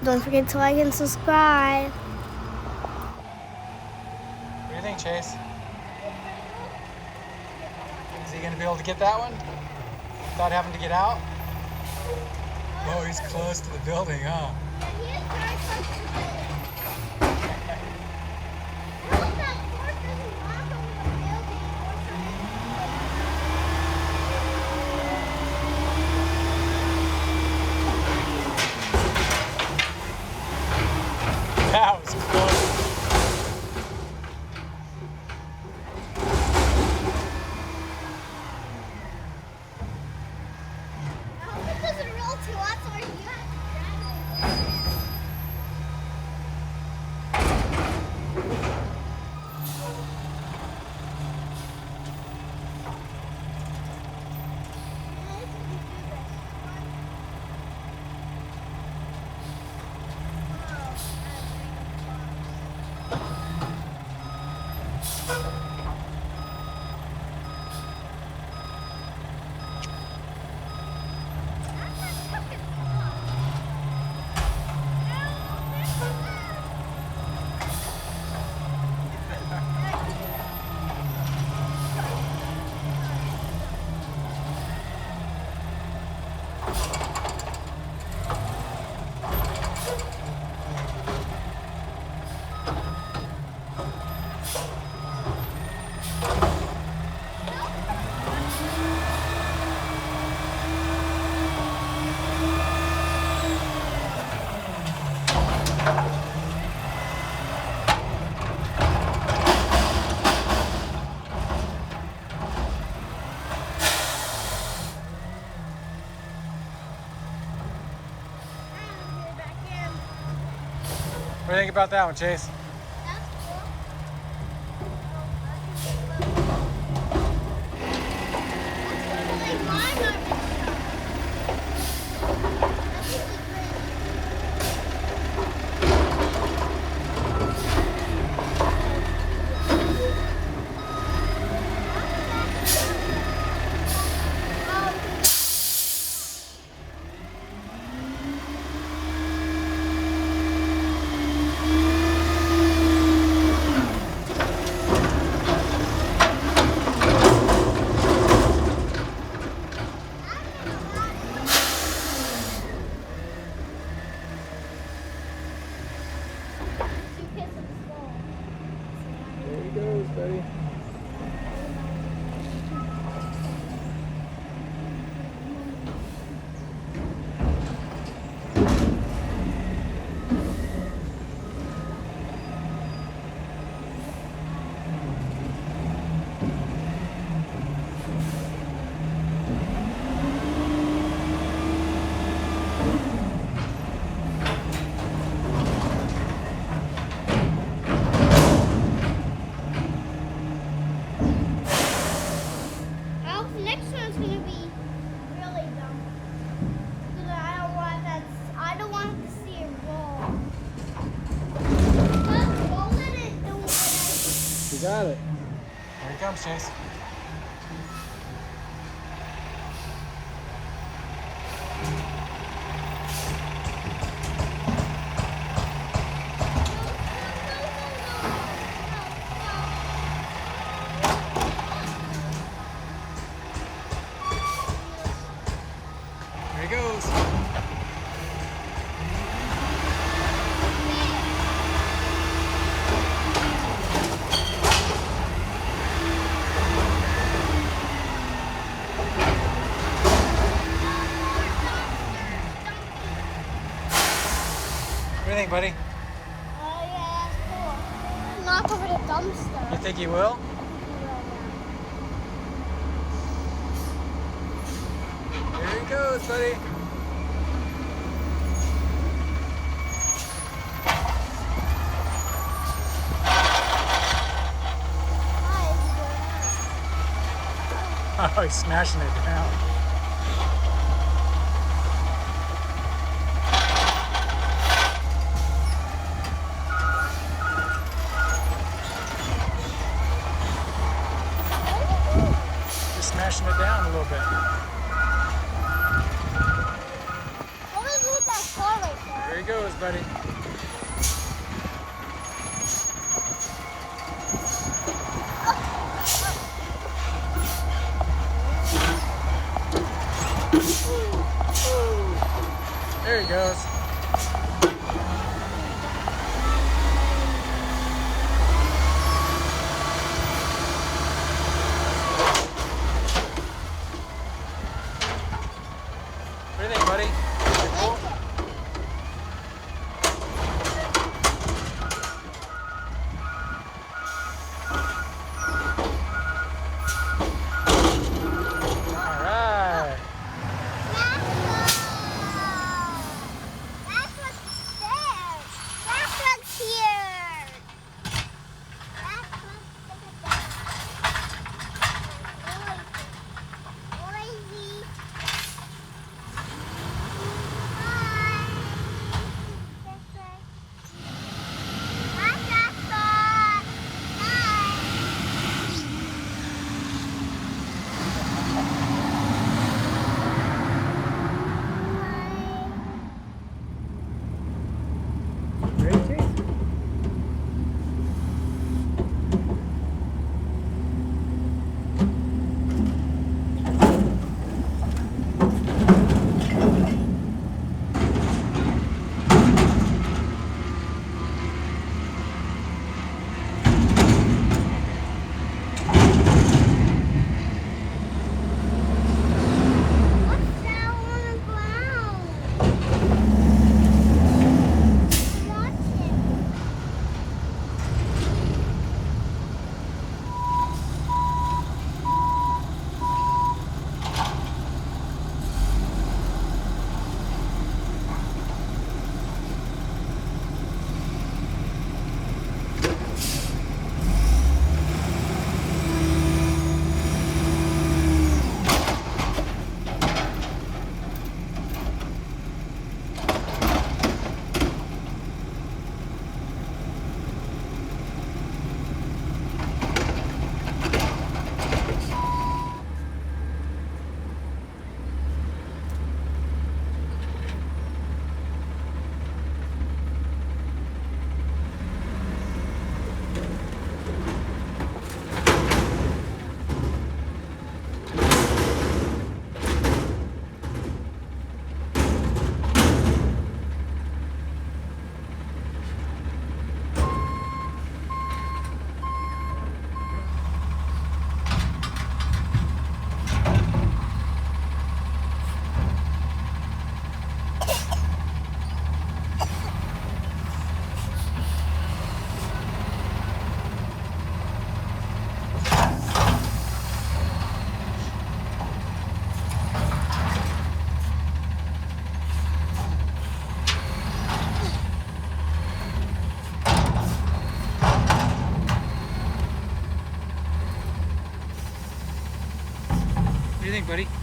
Don't forget to like and subscribe. What do you think, Chase? Is he going to be able to get that one without having to get out? Oh, he's close to the building, huh? That was close. What do you think about that one, Chase? There he goes, buddy. You got it. Here he comes, Chase. Here he goes. What do you think, buddy? Oh yeah, that's cool. Knock over the dumpster. You think he will? Here he goes, buddy. Oh, he's smashing it down. Just smashing it down a little bit. What was with that car right there? There he goes. goes, buddy. There he goes. What do you think, buddy? Cool? All right. That's what's there. That's what's here. That's what's noisy. Hi. Hi, Jasper. Ready, Chase? What's that on the ground? Watch it. What do you think, buddy?